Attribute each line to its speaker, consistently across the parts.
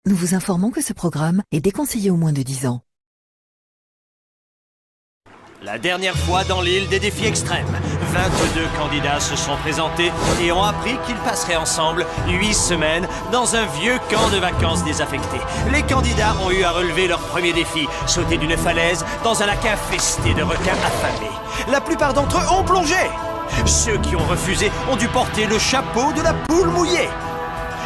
Speaker 1: Nous vous informons que ce programme est déconseillé aux moins de 10 ans.
Speaker 2: La dernière fois dans l'île des défis extrêmes, 22 candidats se sont présentés et ont appris qu'ils passeraient ensemble 8 semaines dans un vieux camp de vacances désaffecté. Les candidats ont eu à relever leur premier défi, sauter d'une falaise dans un lac infesté de requins affamés. La plupart d'entre eux ont plongé. Ceux qui ont refusé ont dû porter le chapeau de la poule mouillée.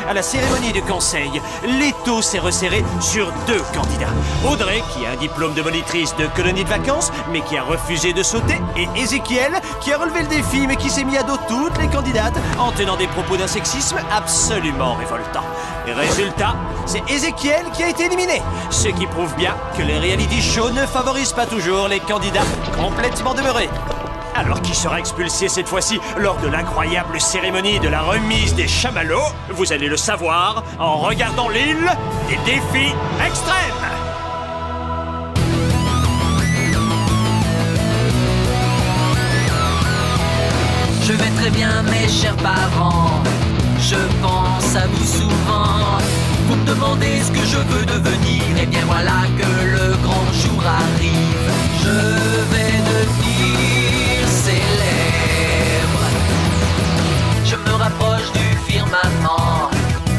Speaker 2: À la cérémonie de conseil, l'étau s'est resserré sur 2 candidats. Audrey, qui a un diplôme de monitrice de colonie de vacances, mais qui a refusé de sauter, et Ézéchiel, qui a relevé le défi, mais qui s'est mis à dos toutes les candidates en tenant des propos d'un sexisme absolument révoltant. Et résultat, c'est Ézéchiel qui a été éliminé, ce qui prouve bien que les reality shows ne favorisent pas toujours les candidats complètement demeurés. Alors qui sera expulsé cette fois-ci lors de l'incroyable cérémonie de la remise des chamallows? Vous allez le savoir en regardant l'île des défis extrêmes.
Speaker 3: Je vais très bien mes chers parents, je pense à vous souvent. Vous me demandez ce que je veux devenir, et bien voilà que le grand jour arrive. Je vais devenir célèbre. Je me rapproche du firmament.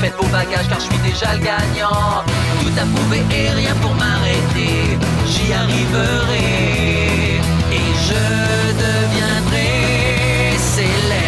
Speaker 3: Faites vos bagages car je suis déjà le gagnant. Tout à prouver et rien pour m'arrêter. J'y arriverai et je deviendrai célèbre.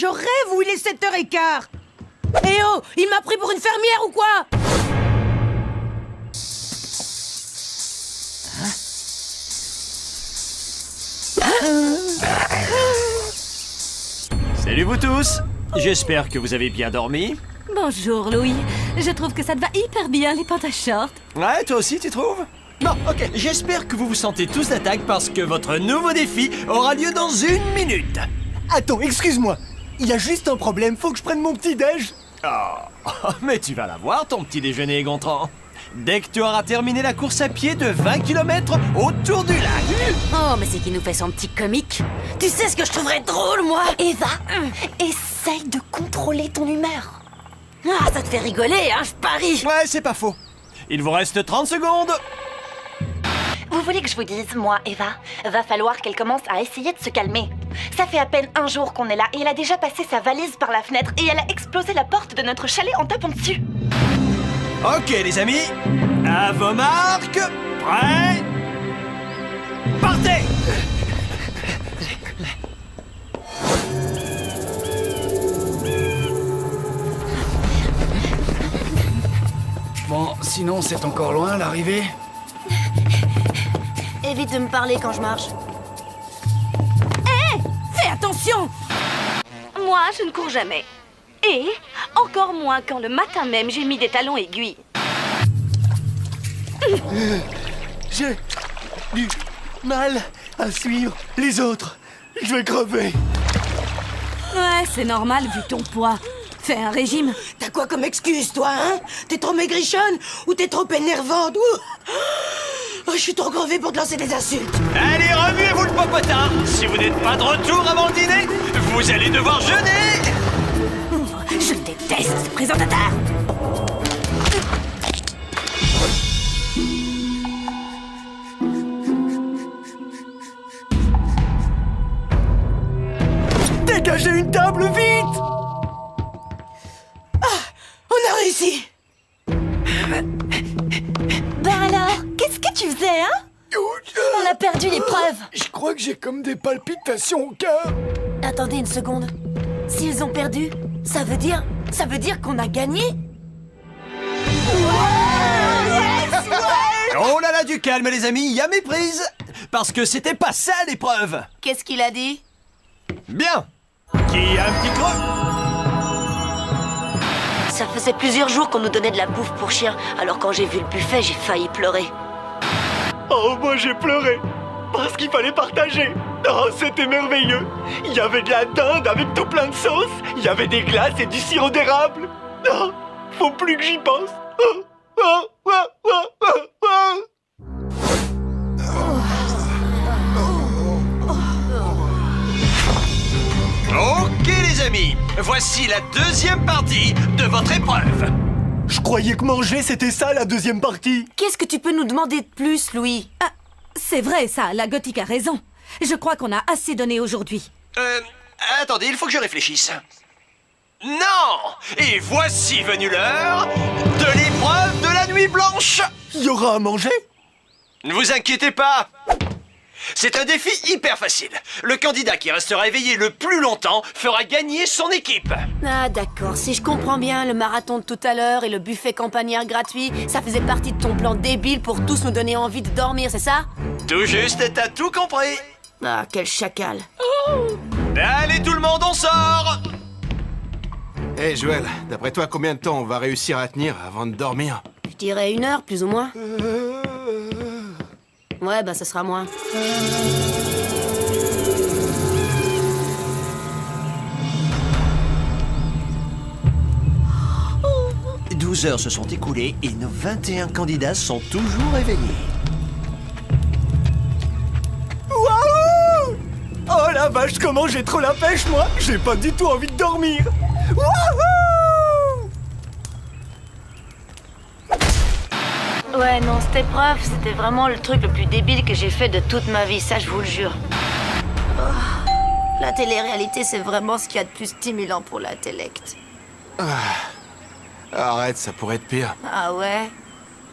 Speaker 4: Je rêve où il est 7h15. Eh oh, il m'a pris pour une fermière ou quoi?
Speaker 2: Salut vous tous. J'espère que vous avez bien dormi.
Speaker 5: Bonjour Louis, je trouve que ça te va hyper bien les pantas shorts.
Speaker 2: Ouais, toi aussi tu trouves? Bon, ok, j'espère que vous vous sentez tous d'attaque parce que votre nouveau défi aura lieu dans 1 minute.
Speaker 6: Attends, excuse-moi. Il y a juste un problème, faut que je prenne mon petit-déj.
Speaker 2: Oh, mais tu vas l'avoir ton petit déjeuner, Gontran. Dès que tu auras terminé la course à pied de 20 km autour du lac.
Speaker 5: Oh, mais c'est qui nous fait son petit comique.
Speaker 4: Tu sais ce que je trouverais drôle, moi?
Speaker 7: Eva, essaye de contrôler ton humeur.
Speaker 4: Ah, ça te fait rigoler, hein, je parie.
Speaker 2: Ouais, c'est pas faux. Il vous reste 30 secondes.
Speaker 7: Vous voulez que je vous dise, moi, Eva, va falloir qu'elle commence à essayer de se calmer. Ça fait à peine 1 jour qu'on est là et elle a déjà passé sa valise par la fenêtre et elle a explosé la porte de notre chalet en tapant dessus.
Speaker 2: Ok, les amis, à vos marques, prêts, partez!
Speaker 6: Bon, sinon c'est encore loin l'arrivée.
Speaker 4: Évite de me parler quand je marche. Hé! Fais attention!
Speaker 5: Moi, je ne cours jamais. Et encore moins quand le matin même j'ai mis des talons aiguilles.
Speaker 6: J'ai du mal à suivre les autres. Je vais crever.
Speaker 5: Ouais, c'est normal vu ton poids. Fais un régime.
Speaker 4: T'as quoi comme excuse, toi, hein? T'es trop maigrichonne ou t'es trop énervante? Ouh. Oh, je suis trop crevée pour te lancer des insultes.
Speaker 2: Allez, remuez-vous le popotin. Si vous n'êtes pas de retour avant le dîner, vous allez devoir jeûner.
Speaker 5: Je déteste ce présentateur.
Speaker 6: Dégagez une table vite!
Speaker 4: On a réussi.
Speaker 7: Ben alors, qu'est-ce que tu faisais, hein? On a perdu l'épreuve.
Speaker 6: Je crois que j'ai comme des palpitations au cœur.
Speaker 7: Attendez une seconde. S'ils ont perdu, ça veut dire qu'on a gagné?
Speaker 2: Oh là là, du calme les amis, il y a méprise. Parce que c'était pas ça l'épreuve.
Speaker 4: Qu'est-ce qu'il a dit?
Speaker 2: Bien. Qui a un petit creux?
Speaker 8: Ça faisait plusieurs jours qu'on nous donnait de la bouffe pour chiens. Alors quand j'ai vu le buffet, j'ai failli pleurer.
Speaker 6: Oh, moi j'ai pleuré. Parce qu'il fallait partager. Oh, c'était merveilleux. Il y avait de la dinde avec tout plein de sauce. Il y avait des glaces et du sirop d'érable. Oh, faut plus que j'y pense. Oh, oh, oh, oh, oh, oh.
Speaker 2: Ok les amis, voici la deuxième partie de votre épreuve.
Speaker 6: Je croyais que manger c'était ça la deuxième partie.
Speaker 4: Qu'est-ce que tu peux nous demander de plus, Louis?
Speaker 9: Ah, c'est vrai ça, la gothique a raison. Je crois qu'on a assez donné aujourd'hui.
Speaker 2: Attendez, il faut que je réfléchisse. Non! Et voici venue l'heure de l'épreuve de la nuit blanche.
Speaker 6: Il y aura à manger?
Speaker 2: Ne vous inquiétez pas. C'est un défi hyper facile. Le candidat qui restera éveillé le plus longtemps fera gagner son équipe.
Speaker 4: Ah d'accord, si je comprends bien, le marathon de tout à l'heure et le buffet campagnard gratuit, ça faisait partie de ton plan débile pour tous nous donner envie de dormir, c'est ça?
Speaker 2: Tout juste, t'as tout compris.
Speaker 4: Ah, quel chacal.
Speaker 2: Allez tout le monde, on sort.
Speaker 10: Hé Joël, d'après toi, combien de temps on va réussir à tenir avant de dormir?
Speaker 4: Je dirais 1 heure, plus ou moins. Ouais, bah ça sera moins.
Speaker 2: 12 heures se sont écoulées et nos 21 candidats sont toujours éveillés.
Speaker 6: Waouh! Oh la vache, comment j'ai trop la pêche, moi! J'ai pas du tout envie de dormir! Wouhou!
Speaker 7: Ouais, non, cette épreuve, c'était vraiment le truc le plus débile que j'ai fait de toute ma vie, ça je vous le jure.
Speaker 4: Oh, la télé-réalité, c'est vraiment ce qu'il y a de plus stimulant pour l'intellect.
Speaker 10: Arrête, ça pourrait être pire.
Speaker 4: Ah ouais?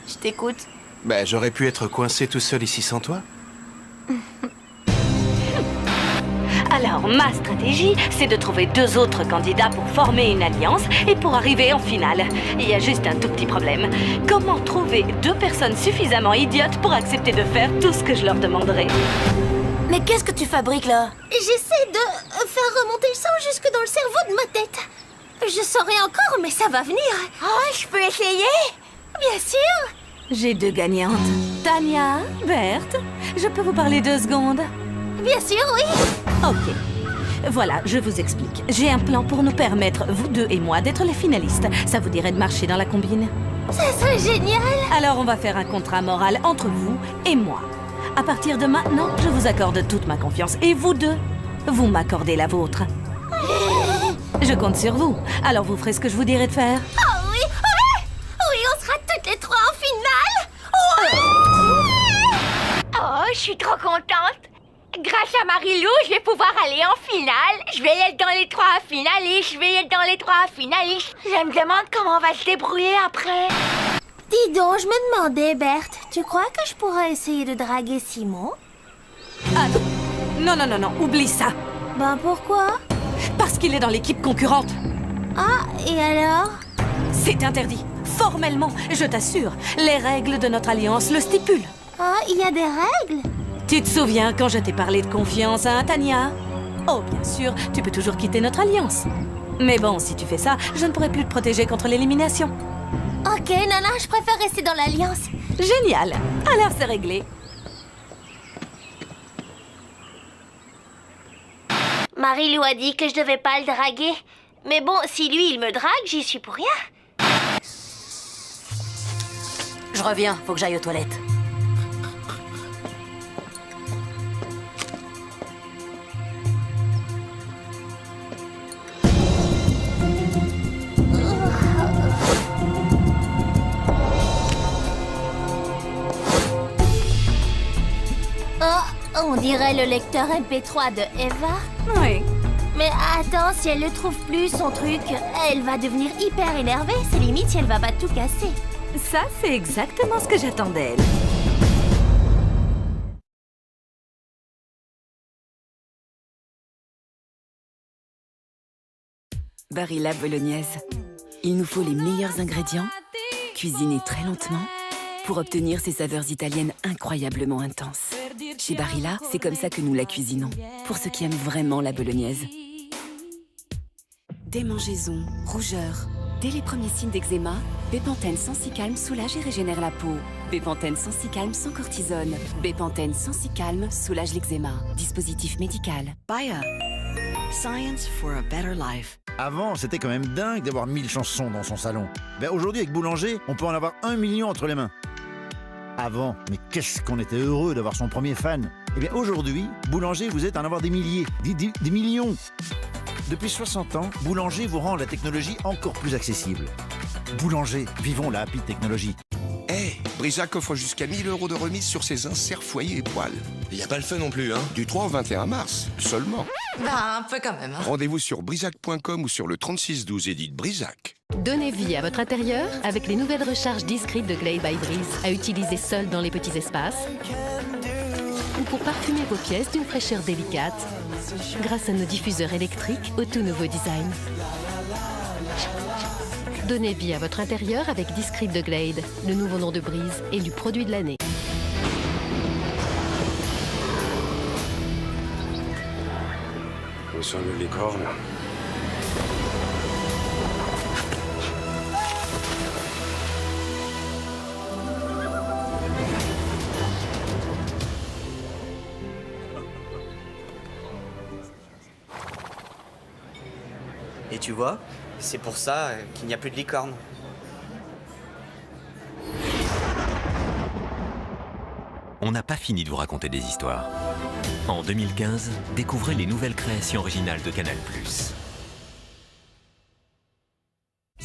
Speaker 4: Je t'écoute.
Speaker 10: Ben, j'aurais pu être coincé tout seul ici sans toi.
Speaker 5: Alors, ma stratégie, c'est de trouver 2 autres candidats pour former une alliance et pour arriver en finale. Il y a juste un tout petit problème. Comment trouver 2 personnes suffisamment idiotes pour accepter de faire tout ce que je leur demanderai?
Speaker 4: Mais qu'est-ce que tu fabriques là?
Speaker 11: J'essaie de faire remonter le sang jusque dans le cerveau de ma tête. Je saurai encore, mais ça va venir. Oh, je peux essayer? Bien sûr.
Speaker 9: J'ai 2 gagnantes. Tania, Berthe, je peux vous parler 2 secondes?
Speaker 11: Bien sûr, oui.
Speaker 9: Ok. Voilà, je vous explique. J'ai un plan pour nous permettre, vous 2 et moi, d'être les finalistes. Ça vous dirait de marcher dans la combine?
Speaker 11: Ça serait génial.
Speaker 9: Alors on va faire un contrat moral entre vous et moi. À partir de maintenant, je vous accorde toute ma confiance. Et vous 2, vous m'accordez la vôtre. Je compte sur vous. Alors vous ferez ce que je vous dirai de faire.
Speaker 11: Oh oui, oui. Oui, on sera toutes les 3 en finale. Ouais. Oh, je suis trop contente. Grâce à Marilou, je vais pouvoir aller en finale. Je vais être dans les 3 finalistes. Je vais être dans les 3 finalistes. Je me demande comment on va se débrouiller après. Dis donc, je me demandais, Berthe, tu crois que je pourrais essayer de draguer Simon?
Speaker 9: Ah non. Non, oublie ça.
Speaker 11: Ben pourquoi?
Speaker 9: Parce qu'il est dans l'équipe concurrente.
Speaker 11: Ah, et alors?
Speaker 9: C'est interdit. Formellement, je t'assure. Les règles de notre alliance le stipulent.
Speaker 11: Ah, il y a des règles?
Speaker 9: Tu te souviens quand je t'ai parlé de confiance, hein, Tania? Oh, bien sûr, tu peux toujours quitter notre alliance. Mais bon, si tu fais ça, je ne pourrai plus te protéger contre l'élimination.
Speaker 11: Ok, Nana, je préfère rester dans l'alliance.
Speaker 9: Génial. Alors c'est réglé.
Speaker 11: Marilou a dit que je devais pas le draguer. Mais bon, si lui, il me drague, j'y suis pour rien.
Speaker 4: Je reviens, faut que j'aille aux toilettes.
Speaker 11: Oh, on dirait le lecteur MP3 de Eva.
Speaker 9: Oui.
Speaker 11: Mais attends, si elle le trouve plus, son truc, elle va devenir hyper énervée. C'est limite si elle va pas tout casser.
Speaker 9: Ça, c'est exactement ce que j'attendais.
Speaker 1: Barilla bolognaise. Il nous faut les meilleurs ingrédients, cuisinés très lentement, pour obtenir ces saveurs italiennes incroyablement intenses. Chez Barilla, c'est comme ça que nous la cuisinons, pour ceux qui aiment vraiment la bolognaise. Démangeaisons, rougeur, Dès les premiers signes d'eczéma, Bepanthen Sensi-Calme soulage et régénère la peau. Bepanthen Sensi-Calme sans cortisone. Bepanthen Sensi-Calme soulage l'eczéma. Dispositif médical.
Speaker 12: Bayer. Science for a better life.
Speaker 13: Avant, c'était quand même dingue d'avoir 1000 chansons dans son salon. Ben aujourd'hui, avec Boulanger, on peut en avoir 1 million entre les mains. Avant, mais qu'est-ce qu'on était heureux d'avoir son premier fan. Eh bien aujourd'hui, Boulanger vous aide à en avoir des milliers, des millions. Depuis 60 ans, Boulanger vous rend la technologie encore plus accessible. Boulanger, vivons la happy technologie.
Speaker 14: Hey, Brisac offre jusqu'à 1000 € de remise sur ses inserts foyer et poils.
Speaker 15: Y a pas le feu non plus, hein?
Speaker 14: Du 3 au 21 mars, seulement.
Speaker 12: Bah, un peu quand même. Hein.
Speaker 14: Rendez-vous sur brisac.com ou sur le 3612 et dites Brisac.
Speaker 16: Donnez vie à votre intérieur avec les nouvelles recharges discrètes de Glade by Breeze, à utiliser seul dans les petits espaces ou pour parfumer vos pièces d'une fraîcheur délicate grâce à nos diffuseurs électriques au tout nouveau design. Donnez vie à votre intérieur avec Discrete de Glade, le nouveau nom de Breeze, élu produit de l'année.
Speaker 15: Où sont les licornes?
Speaker 17: Et tu vois, c'est pour ça qu'il n'y a plus de licorne.
Speaker 18: On n'a pas fini de vous raconter des histoires. En 2015, découvrez les nouvelles créations originales de Canal+.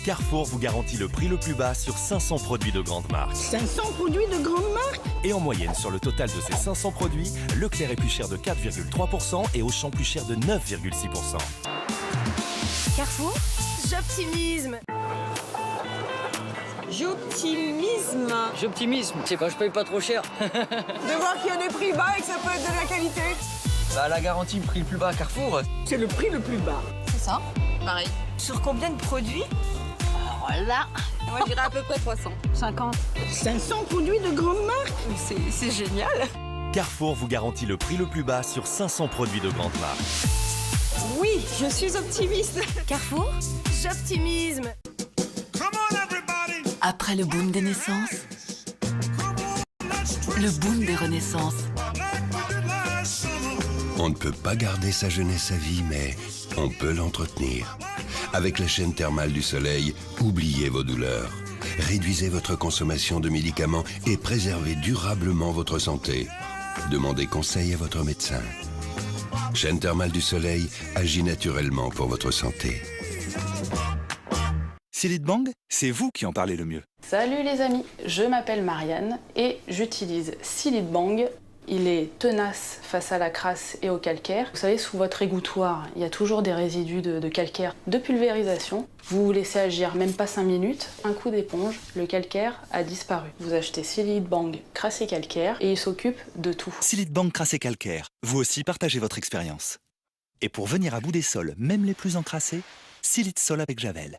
Speaker 19: Carrefour vous garantit le prix le plus bas sur 500 produits de grande marque.
Speaker 20: 500 produits de grande marque?
Speaker 19: Et en moyenne, sur le total de ces 500 produits, Leclerc est plus cher de 4,3% et Auchan plus cher de 9,6%.
Speaker 4: Carrefour, j'optimisme.
Speaker 20: J'optimisme.
Speaker 17: J'optimisme, c'est quand je paye pas trop cher.
Speaker 20: De voir qu'il y a des prix bas et que ça peut être de la qualité.
Speaker 17: Bah la garantie, le prix le plus bas à Carrefour.
Speaker 20: C'est le prix le plus bas.
Speaker 12: C'est ça, pareil.
Speaker 20: Sur combien de produits?
Speaker 12: Alors là, moi je dirais à peu près 300. 50.
Speaker 20: 500 produits de grande marque? C'est génial.
Speaker 19: Carrefour vous garantit le prix le plus bas sur 500 produits de grande marque.
Speaker 20: Oui, je suis optimiste.
Speaker 4: Carrefour, j'optimisme.
Speaker 1: Après le boom des naissances, le boom des renaissances.
Speaker 14: On ne peut pas garder sa jeunesse à vie, mais on peut l'entretenir. Avec la chaîne thermale du soleil, oubliez vos douleurs. Réduisez votre consommation de médicaments et préservez durablement votre santé. Demandez conseil à votre médecin. Chaîne thermale du soleil agit naturellement pour votre santé.
Speaker 21: Silid Bang, c'est vous qui en parlez le mieux.
Speaker 22: Salut les amis, je m'appelle Marianne et j'utilise Silid Bang. Il est tenace face à la crasse et au calcaire. Vous savez, sous votre égouttoir, il y a toujours des résidus de calcaire, de pulvérisation. Vous vous laissez agir même pas 5 minutes, un coup d'éponge, le calcaire a disparu. Vous achetez Silid Bang crasse et calcaire et il s'occupe de tout.
Speaker 21: Silid Bang crasse et calcaire, vous aussi partagez votre expérience. Et pour venir à bout des sols, même les plus encrassés, Silid Sol avec Javel.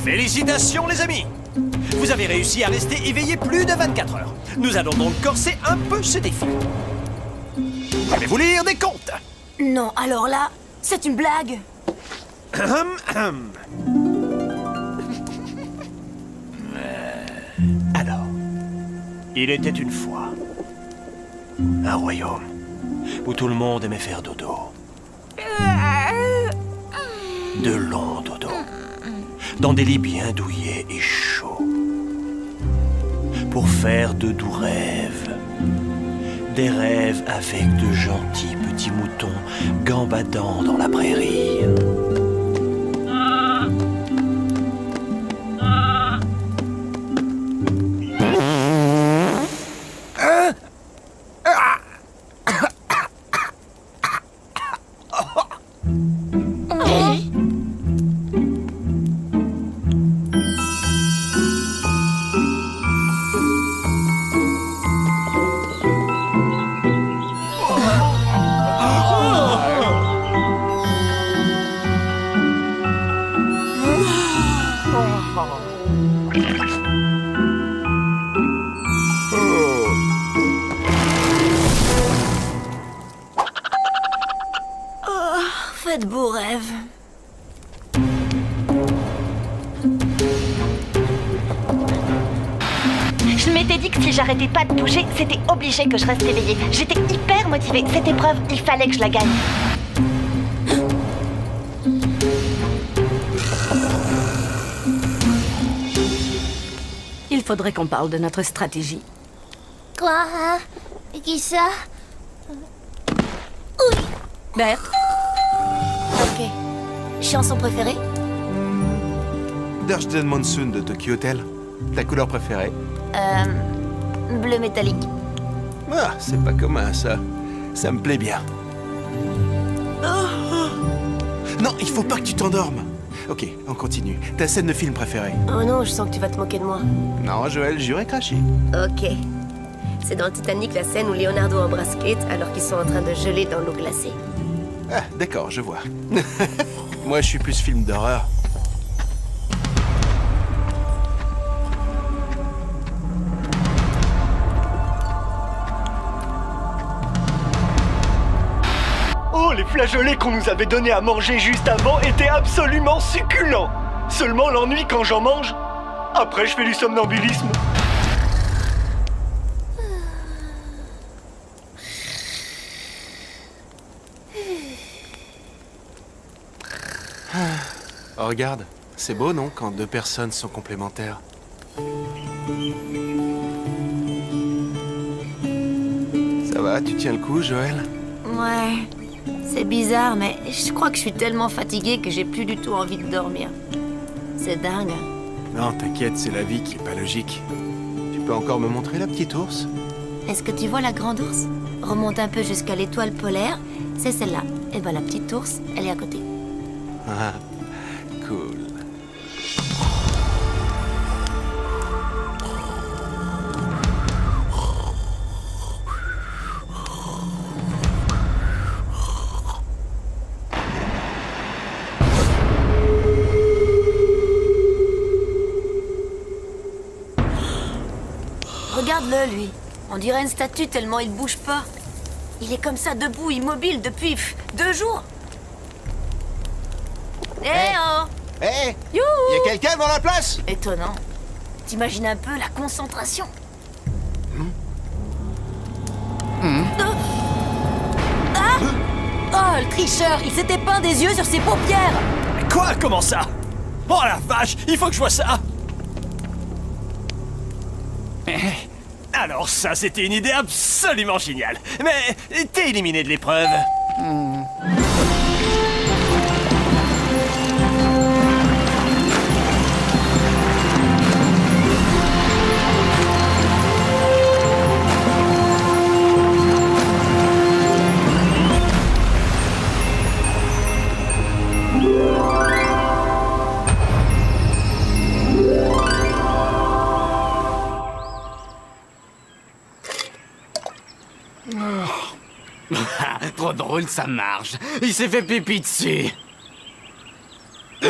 Speaker 2: Félicitations les amis! Vous avez réussi à rester éveillé plus de 24 heures. Nous allons donc corser un peu ce défi. Je vais vous lire des contes.
Speaker 4: Non, alors là, c'est une blague.
Speaker 2: Alors, il était une fois un royaume où tout le monde aimait faire dodo. De longs dodos. Dans des lits bien douillets et chauds. Pour faire de doux rêves. Des rêves avec de gentils petits moutons gambadant dans la prairie. Hein?
Speaker 4: Oh, faites beaux rêves.
Speaker 7: Je m'étais dit que si j'arrêtais pas de bouger, c'était obligé que je reste éveillée. J'étais hyper motivée. Cette épreuve, il fallait que je la gagne.
Speaker 9: Il faudrait qu'on parle de notre stratégie.
Speaker 11: Quoi? Qui ça?
Speaker 9: Berthe?
Speaker 4: Ok. Chanson préférée?
Speaker 10: Darsden Monsoon de Tokyo Hotel. Ta couleur préférée?
Speaker 4: Bleu métallique.
Speaker 10: Ah, c'est pas commun ça. Ça me plaît bien. Non, il faut pas que tu t'endormes. Ok, on continue. Ta scène de film préférée?
Speaker 4: Oh non, je sens que tu vas te moquer de moi.
Speaker 10: Non, Joël, j'aurais craché.
Speaker 4: Ok. C'est dans le Titanic la scène où Leonardo embrasse Kate alors qu'ils sont en train de geler dans l'eau glacée.
Speaker 10: Ah, d'accord, je vois. Moi, je suis plus film d'horreur.
Speaker 6: Oh, les flageolets qu'on nous avait donnés à manger juste avant étaient absolument succulents. Seulement l'ennui quand j'en mange, après je fais du somnambulisme.
Speaker 10: Oh, regarde, c'est beau, non, quand deux personnes sont complémentaires? Ça va, tu tiens le coup, Joël?
Speaker 4: Ouais. C'est bizarre, mais je crois que je suis tellement fatiguée que j'ai plus du tout envie de dormir. C'est dingue.
Speaker 10: Non, t'inquiète, c'est la vie qui est pas logique. Tu peux encore me montrer la petite ours?
Speaker 4: Est-ce que tu vois la grande ours? Remonte un peu jusqu'à l'étoile polaire, c'est celle-là. Et ben la petite ours, elle est à côté.
Speaker 10: Ah, cool.
Speaker 4: Regarde-le, lui. On dirait une statue tellement il bouge pas. Il est comme ça, debout, immobile, depuis 2 jours. Eh oh!
Speaker 10: Hé!
Speaker 4: Youhou!
Speaker 10: Y a quelqu'un dans la place?
Speaker 4: Étonnant. T'imagines un peu la concentration. Ah!
Speaker 9: Oh, le tricheur! Il s'était peint des yeux sur ses paupières!
Speaker 2: Quoi? Comment ça? Oh la vache! Il faut que je vois ça! Alors ça, c'était une idée absolument géniale. Mais t'es éliminé de l'épreuve.
Speaker 17: Trop drôle, ça marche. Il s'est fait pipi dessus.
Speaker 4: Je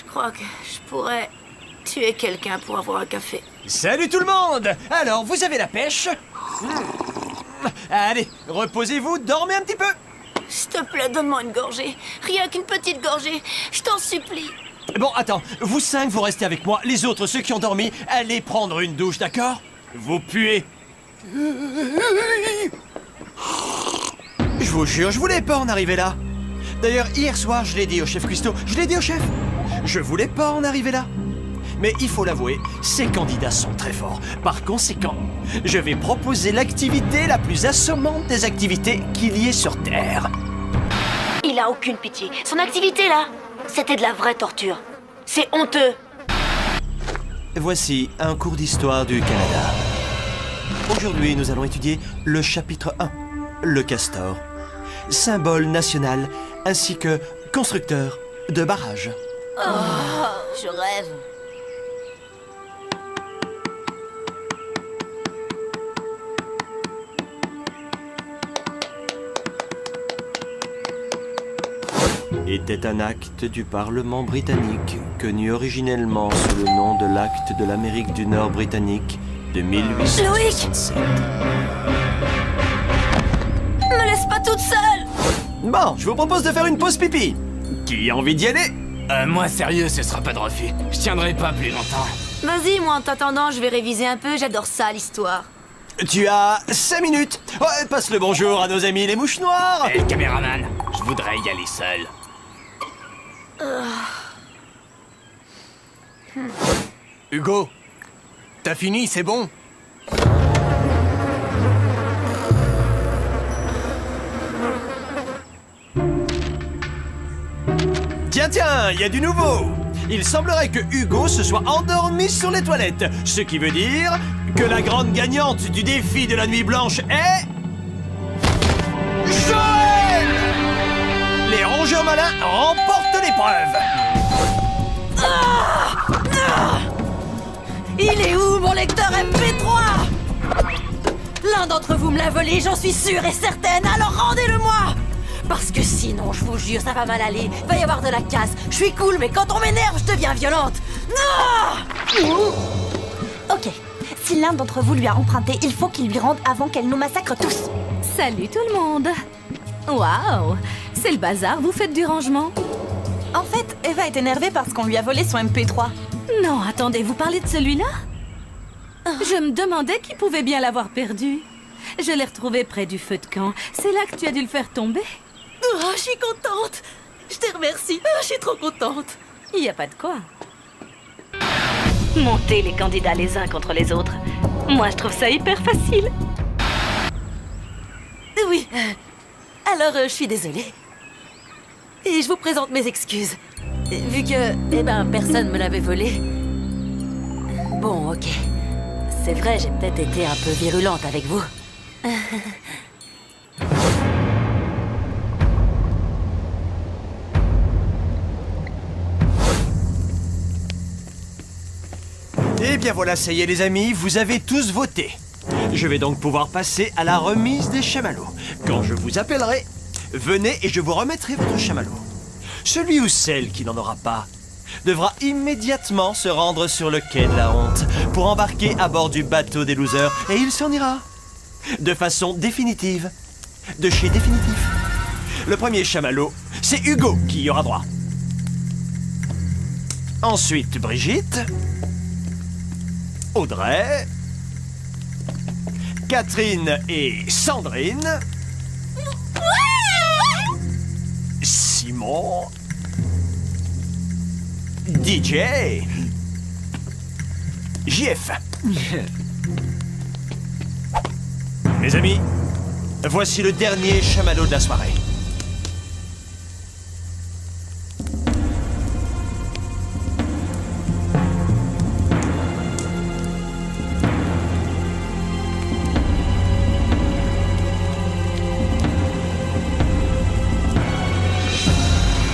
Speaker 4: crois que je pourrais tuer quelqu'un pour avoir un café.
Speaker 2: Salut tout le monde! Alors, vous avez la pêche? Allez, reposez-vous, dormez un petit peu.
Speaker 4: S'il te plaît, donne-moi une gorgée. Rien qu'une petite gorgée. Je t'en supplie.
Speaker 2: Bon, attends, vous 5, vous restez avec moi. Les autres, ceux qui ont dormi, allez prendre une douche, d'accord? Vous puez. Je vous jure, je voulais pas en arriver là. D'ailleurs, hier soir, je l'ai dit au chef Cuistot. Je l'ai dit au chef. Je voulais pas en arriver là. Mais il faut l'avouer, ces candidats sont très forts. Par conséquent, je vais proposer l'activité la plus assommante des activités qu'il y ait sur Terre.
Speaker 4: Il a aucune pitié. Son activité, là, c'était de la vraie torture. C'est honteux.
Speaker 2: Voici un cours d'histoire du Canada. Aujourd'hui, nous allons étudier le chapitre 1, le castor, symbole national ainsi que constructeur de barrages.
Speaker 4: Oh, je rêve.
Speaker 2: était un acte du Parlement britannique, connu originellement sous le nom de l'acte de l'Amérique du Nord britannique de 1867.
Speaker 4: Me laisse pas toute seule!
Speaker 2: Bon, je vous propose de faire une pause pipi. Qui a envie d'y aller?
Speaker 17: Moi, sérieux, ce sera pas de refus. Je tiendrai pas plus longtemps.
Speaker 4: Vas-y, moi en t'attendant, je vais réviser un peu, j'adore ça, l'histoire.
Speaker 2: Tu as 5 minutes. Ouais, passe le bonjour à nos amis les mouches noires.
Speaker 17: Hé, caméraman, je voudrais y aller seul.
Speaker 6: Hugo, t'as fini, c'est bon?
Speaker 2: Tiens, il y a du nouveau. Il semblerait que Hugo se soit endormi sur les toilettes, ce qui veut dire que la grande gagnante du défi de la nuit blanche est... Joël! Les rongeurs malins remportent l'épreuve.
Speaker 4: Il est où mon lecteur MP3? L'un d'entre vous me l'a volé, j'en suis sûre et certaine, alors rendez-le-moi! Parce que sinon, je vous jure, ça va mal aller. Va y avoir de la casse. Je suis cool, mais quand on m'énerve, je deviens violente. Non!
Speaker 7: Ok, si l'un d'entre vous lui a emprunté, il faut qu'il lui rende avant qu'elle nous massacre tous.
Speaker 9: Salut tout le monde. Waouh, c'est le bazar, vous faites du rangement?
Speaker 7: En fait, Eva est énervée parce qu'on lui a volé son MP3.
Speaker 9: Non, attendez, vous parlez de celui-là? Je me demandais qui pouvait bien l'avoir perdu. Je l'ai retrouvé près du feu de camp. C'est là que tu as dû le faire tomber.
Speaker 4: Oh, je suis contente. Je te remercie. Oh, je suis trop contente.
Speaker 9: Il n'y a pas de quoi.
Speaker 5: Montez les candidats les uns contre les autres. Moi, je trouve ça hyper facile.
Speaker 4: Oui. Alors, je suis désolée. Et je vous présente mes excuses. Vu que, personne me l'avait volé. Bon, ok. C'est vrai, j'ai peut-être été un peu virulente avec vous.
Speaker 2: Eh bien voilà, ça y est les amis, vous avez tous voté. Je vais donc pouvoir passer à la remise des chamallows. Quand je vous appellerai, venez et je vous remettrai votre chamallow. Celui ou celle qui n'en aura pas devra immédiatement se rendre sur le quai de la honte pour embarquer à bord du bateau des losers et il s'en ira. De façon définitive. De chez Définitif. Le premier chamallow, c'est Hugo qui y aura droit. Ensuite, Brigitte. Audrey. Catherine et Sandrine. Simon. DJ. JF. Mes amis, voici le dernier chamallow de la soirée.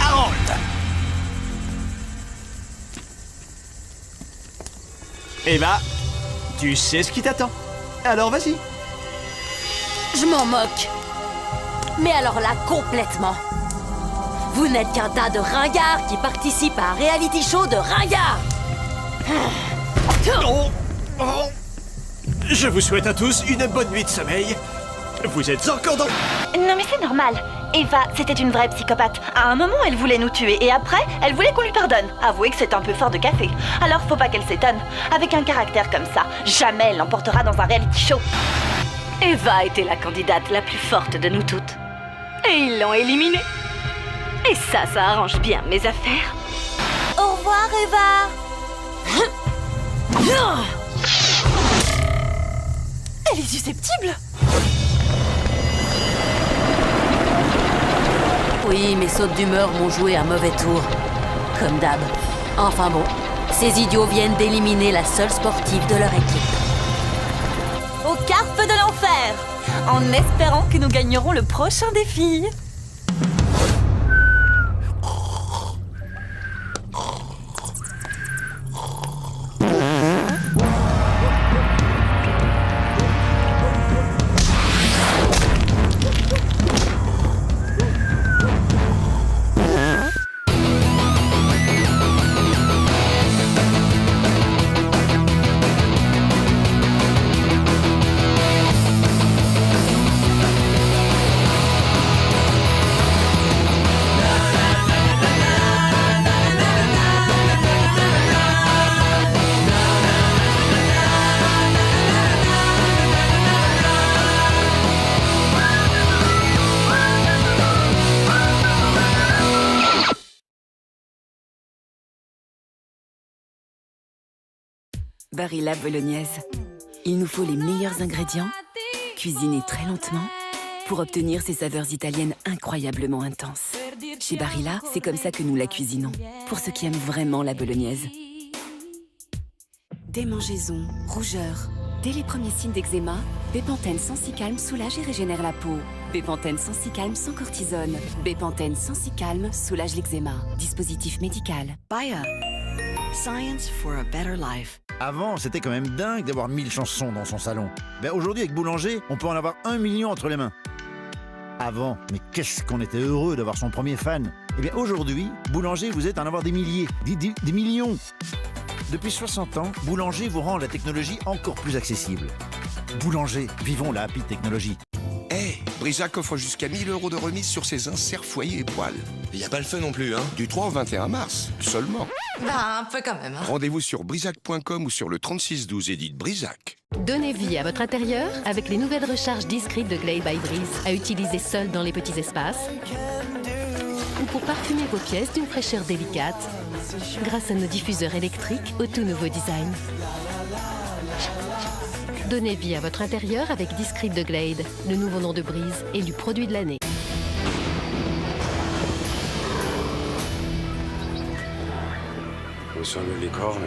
Speaker 2: Harold. Eva, tu sais ce qui t'attend. Alors vas-y.
Speaker 4: Je m'en moque. Mais alors là, complètement. Vous n'êtes qu'un tas de ringards qui participent à un reality show de ringards.
Speaker 2: Je vous souhaite à tous une bonne nuit de sommeil. Vous êtes encore dans...
Speaker 7: Non mais c'est normal. Eva, c'était une vraie psychopathe. À un moment, elle voulait nous tuer et après, elle voulait qu'on lui pardonne. Avouez que c'est un peu fort de café. Alors faut pas qu'elle s'étonne. Avec un caractère comme ça, jamais elle l'emportera dans un reality show.
Speaker 5: Eva était la candidate la plus forte de nous toutes. Et ils l'ont éliminée. Et ça arrange bien mes affaires.
Speaker 4: Au revoir, Eva. Elle est susceptible. Oui, mes sautes d'humeur m'ont joué un mauvais tour. Comme d'hab. Enfin bon, ces idiots viennent d'éliminer la seule sportive de leur équipe.
Speaker 7: Au carpe de l'enfer, en espérant que nous gagnerons le prochain défi.
Speaker 1: Barilla bolognaise. Il nous faut les meilleurs ingrédients, cuisinés très lentement, pour obtenir ces saveurs italiennes incroyablement intenses. Chez Barilla, c'est comme ça que nous la cuisinons, pour ceux qui aiment vraiment la bolognaise. Démangeaisons, rougeurs. Dès les premiers signes d'eczéma, Bepanthen Sensi-Calme soulage et régénère la peau. Bepanthen Sensi-Calme sans cortisone. Bepanthen Sensi-Calme soulage l'eczéma. Dispositif médical.
Speaker 3: Bayer. Science for a better life.
Speaker 13: Avant, c'était quand même dingue d'avoir 1000 chansons dans son salon. Aujourd'hui, avec Boulanger, on peut en avoir 1 million entre les mains. Avant, mais qu'est-ce qu'on était heureux d'avoir son premier fan. Aujourd'hui, Boulanger, vous êtes à en avoir des milliers, des millions. Depuis 60 ans, Boulanger vous rend la technologie encore plus accessible. Boulanger, vivons la happy technologie.
Speaker 8: Brisac offre jusqu'à 1000 € de remise sur ses inserts foyer et poils. Il n'y a pas le feu non plus, hein. Du 3 au 21 mars, seulement.
Speaker 3: Bah, un peu quand même. Hein.
Speaker 8: Rendez-vous sur brisac.com ou sur le 3612 et dites Brisac.
Speaker 16: Donnez vie à votre intérieur avec les nouvelles recharges discrètes de Glade by Breeze, à utiliser seul dans les petits espaces ou pour parfumer vos pièces d'une fraîcheur délicate grâce à nos diffuseurs électriques au tout nouveau design. Donnez vie à votre intérieur avec Discrete de Glade, le nouveau nom de Breeze, élu produit de l'année.
Speaker 15: Où sont les licornes?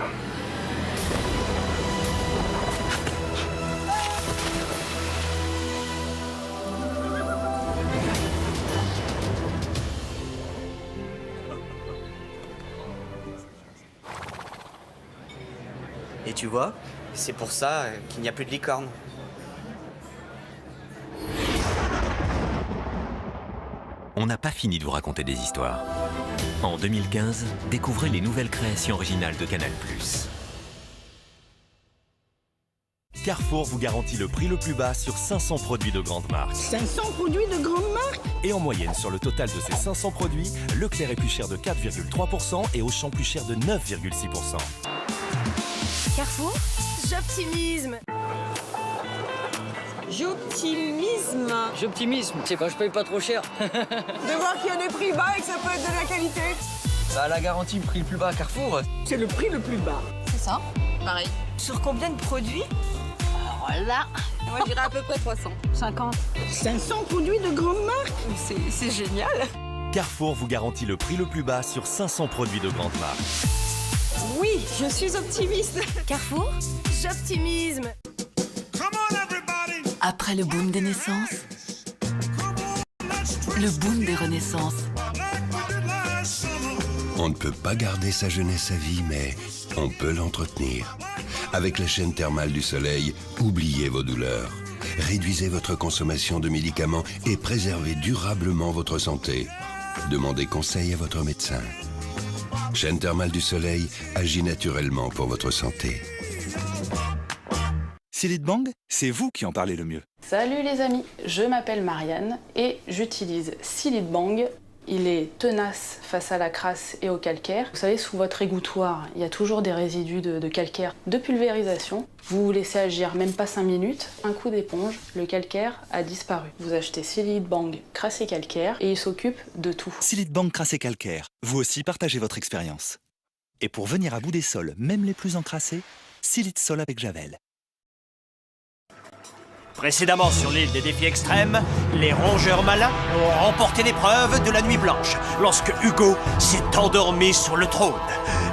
Speaker 23: Et tu vois, c'est pour ça qu'il n'y a plus de licorne.
Speaker 18: On n'a pas fini de vous raconter des histoires. En 2015, découvrez les nouvelles créations originales de Canal+.
Speaker 19: Carrefour vous garantit le prix le plus bas sur 500 produits de grande marque.
Speaker 20: 500 produits de grande marque?
Speaker 19: Et en moyenne, sur le total de ces 500 produits, Leclerc est plus cher de 4,3% et Auchan plus cher de 9,6%.
Speaker 20: Carrefour, j'optimisme.
Speaker 24: J'optimisme, c'est quand je paye pas trop cher.
Speaker 20: De voir qu'il y a des prix bas et que ça peut être de la qualité.
Speaker 24: Bah, la garantie prix le plus bas à Carrefour.
Speaker 20: C'est le prix le plus bas.
Speaker 12: C'est ça, pareil.
Speaker 20: Sur combien de produits?
Speaker 12: Alors là, moi je dirais à peu près 300. 50.
Speaker 20: 500 produits de grande marque? C'est génial.
Speaker 19: Carrefour vous garantit le prix le plus bas sur 500 produits de grande marque.
Speaker 20: Oui, je suis optimiste.
Speaker 1: Carrefour,
Speaker 20: j'optimisme.
Speaker 1: après le boom des naissances, le boom des renaissances.
Speaker 14: On ne peut pas garder sa jeunesse à vie, mais on peut l'entretenir. Avec la chaîne thermale du soleil, oubliez vos douleurs. Réduisez votre consommation de médicaments et préservez durablement votre santé. Demandez conseil à votre médecin. Chaîne thermale du soleil agit naturellement pour votre santé.
Speaker 21: Silid Bang, c'est vous qui en parlez le mieux.
Speaker 22: Salut les amis, je m'appelle Marianne et j'utilise Silid Bang. Il est tenace face à la crasse et au calcaire. Vous savez, sous votre égouttoir, il y a toujours des résidus de calcaire, de pulvérisation. Vous laissez agir même pas 5 minutes, un coup d'éponge, le calcaire a disparu. Vous achetez Silid Bang crasse et calcaire et il s'occupe de tout.
Speaker 21: Silid Bang crasse et calcaire, vous aussi partagez votre expérience. Et pour venir à bout des sols, même les plus encrassés, Silid Sol avec Javel.
Speaker 2: Précédemment sur l'île des défis extrêmes, les rongeurs malins ont remporté l'épreuve de la nuit blanche lorsque Hugo s'est endormi sur le trône.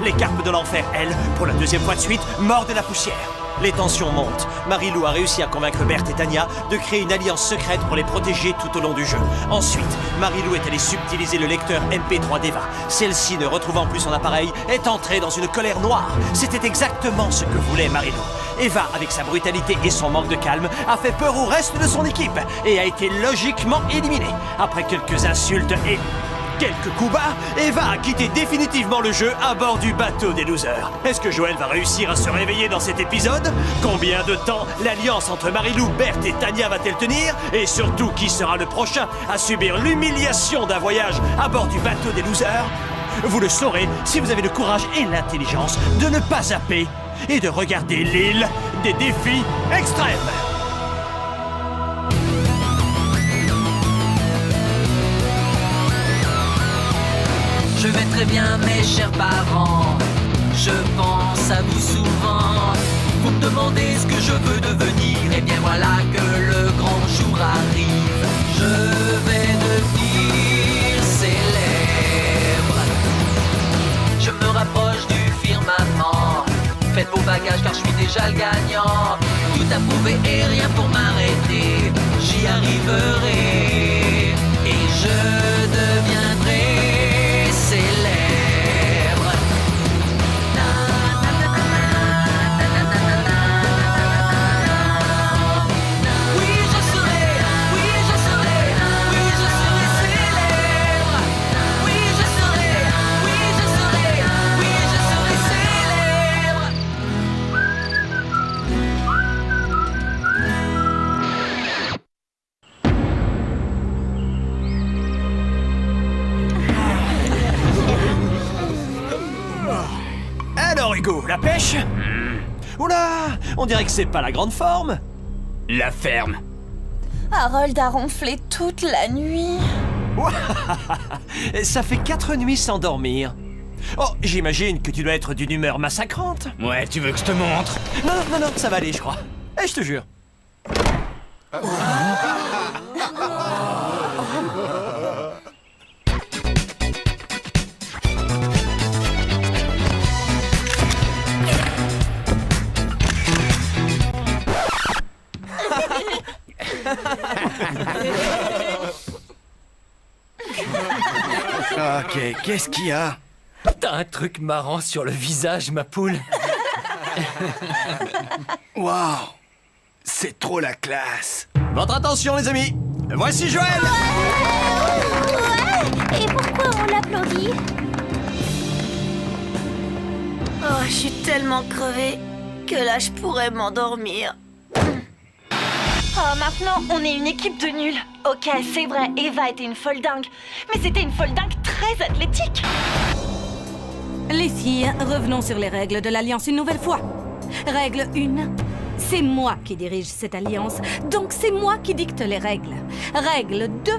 Speaker 2: Les carpes de l'enfer, elles, pour la deuxième fois de suite, mordent la poussière. Les tensions montent. Marie-Lou a réussi à convaincre Berthe et Tania de créer une alliance secrète pour les protéger tout au long du jeu. Ensuite, Marie-Lou est allée subtiliser le lecteur MP3 d'Eva. Celle-ci, ne retrouvant plus son appareil, est entrée dans une colère noire. C'était exactement ce que voulait Marie-Lou. Eva, avec sa brutalité et son manque de calme, a fait peur au reste de son équipe et a été logiquement éliminée. Après quelques insultes et quelques coups bas, Eva a quitté définitivement le jeu à bord du bateau des losers. Est-ce que Joël va réussir à se réveiller dans cet épisode? Combien de temps l'alliance entre Marie-Lou, Berthe et Tania va-t-elle tenir? Et surtout, qui sera le prochain à subir l'humiliation d'un voyage à bord du bateau des losers? Vous le saurez si vous avez le courage et l'intelligence de ne pas zapper et de regarder l'île des défis extrêmes.
Speaker 25: Je vais très bien mes chers parents, je pense à vous souvent. Vous me demandez ce que je veux devenir, et bien voilà que le grand jour arrive. Je vais devenir célèbre. Je me rapproche du firmament. Faites vos bagages car je suis déjà le gagnant. Tout à prouver et rien pour m'arrêter. J'y arriverai et je deviendrai célèbre.
Speaker 2: Alors Hugo, la pêche? Oula, on dirait que c'est pas la grande forme.
Speaker 6: La ferme.
Speaker 7: Harold a ronflé toute la nuit.
Speaker 2: Ça fait 4 nuits sans dormir. Oh, j'imagine que tu dois être d'une humeur massacrante.
Speaker 6: Ouais, tu veux que je te montre?
Speaker 2: Non, ça va aller, je crois. Eh, je te jure.
Speaker 6: Ok, qu'est-ce qu'il y a? T'as un truc marrant sur le visage, ma poule. Waouh, c'est trop la classe.
Speaker 2: Votre attention, les amis. Voici Joël.
Speaker 9: Ouais. Et pourquoi on l'applaudit?
Speaker 4: Oh, je suis tellement crevée que là, je pourrais m'endormir.
Speaker 7: Oh, maintenant, on est une équipe de nuls. Ok, c'est vrai, Eva était une folle dingue. Mais c'était une folle dingue très athlétique.
Speaker 5: Les filles, revenons sur les règles de l'Alliance une nouvelle fois. Règle 1. C'est moi qui dirige cette alliance, donc c'est moi qui dicte les règles. Règle 2.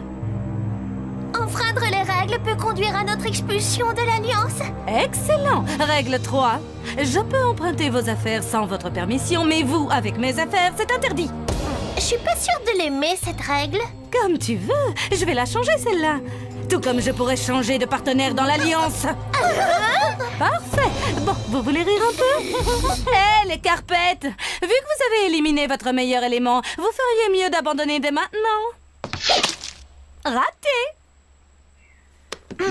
Speaker 9: Enfreindre les règles peut conduire à notre expulsion de l'Alliance.
Speaker 5: Excellent. Règle 3. Je peux emprunter vos affaires sans votre permission, mais vous, avec mes affaires, c'est interdit.
Speaker 9: Je suis pas sûre de l'aimer, cette règle.
Speaker 5: Comme tu veux. Je vais la changer, celle-là. Tout comme je pourrais changer de partenaire dans l'Alliance. Parfait. Bon, vous voulez rire un peu? Hé, les carpettes! Vu que vous avez éliminé votre meilleur élément, vous feriez mieux d'abandonner dès maintenant. Raté!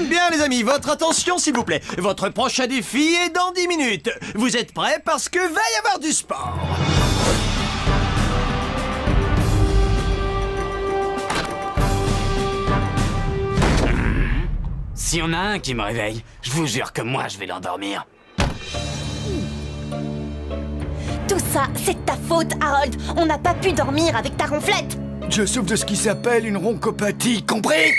Speaker 2: Bien, les amis, votre attention, s'il vous plaît. Votre prochain défi est dans 10 minutes. Vous êtes prêts parce que va y avoir du sport.
Speaker 6: S'il y en a un qui me réveille, je vous jure que moi, je vais l'endormir.
Speaker 7: Tout ça, c'est de ta faute, Harold. On n'a pas pu dormir avec ta ronflette.
Speaker 6: Je souffre de ce qui s'appelle une roncopathie, compris?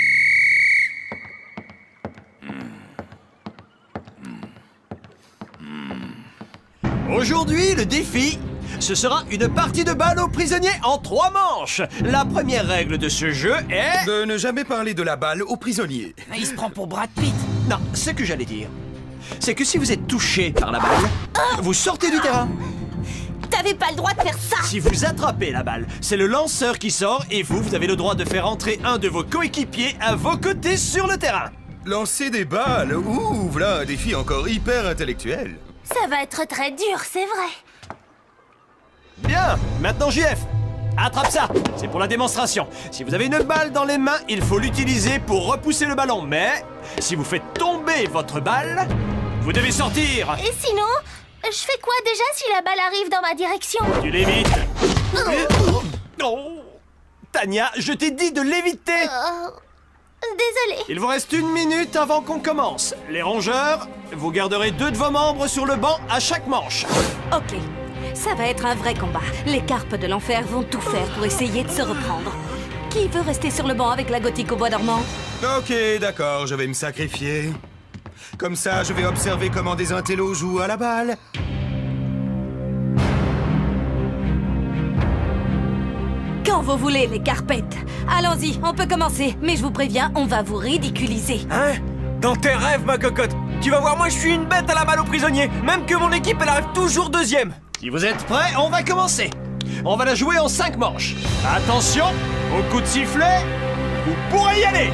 Speaker 2: Aujourd'hui, le défi, ce sera une partie de balle aux prisonniers en 3 manches. La première règle de ce jeu est...
Speaker 8: de ne jamais parler de la balle aux prisonniers.
Speaker 6: Il se prend pour Brad Pitt.
Speaker 2: Non, ce que j'allais dire, c'est que si vous êtes touché par la balle, vous sortez du terrain.
Speaker 7: T'avais pas le droit de faire ça.
Speaker 2: Si vous attrapez la balle, c'est le lanceur qui sort et vous avez le droit de faire entrer un de vos coéquipiers à vos côtés sur le terrain.
Speaker 8: Lancer des balles, ouh, voilà un défi encore hyper intellectuel.
Speaker 9: Ça va être très dur, c'est vrai.
Speaker 2: Bien, maintenant JF, attrape ça, c'est pour la démonstration. Si vous avez une balle dans les mains, il faut l'utiliser pour repousser le ballon. Mais si vous faites tomber votre balle, vous devez sortir.
Speaker 9: Et sinon, je fais quoi déjà si la balle arrive dans ma direction?
Speaker 2: Tu l'évites. Oh, Tania, je t'ai dit de l'éviter.
Speaker 9: Désolée.
Speaker 2: Il vous reste 1 minute avant qu'on commence. Les rongeurs, vous garderez 2 de vos membres sur le banc à chaque manche.
Speaker 5: Ok, ça va être un vrai combat. Les carpes de l'enfer vont tout faire pour essayer de se reprendre. Qui veut rester sur le banc avec la gothique au bois dormant?
Speaker 8: Ok, d'accord, je vais me sacrifier. Comme ça, je vais observer comment des intellos jouent à la balle.
Speaker 5: Quand vous voulez, les carpettes. Allons-y, on peut commencer. Mais je vous préviens, on va vous ridiculiser.
Speaker 6: Hein? Dans tes rêves, ma cocotte. Tu vas voir, moi, je suis une bête à la balle aux prisonniers. Même que mon équipe, elle arrive toujours 2e.
Speaker 2: Si vous êtes prêts, on va commencer. On va la jouer en 5 manches. Attention, au coup de sifflet, vous pourrez y aller.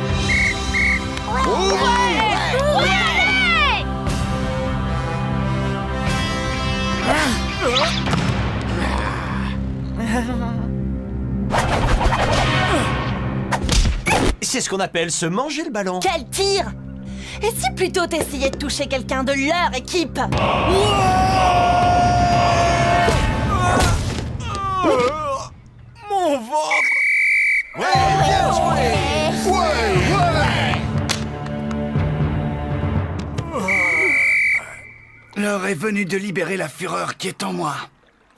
Speaker 2: C'est ce qu'on appelle se manger le ballon.
Speaker 4: Quel tir! Et si plutôt t'essayais de toucher quelqu'un de leur équipe?
Speaker 2: Mon ventre!
Speaker 8: Ouais, bien joué!
Speaker 3: L'heure est venue de libérer la fureur qui est en moi.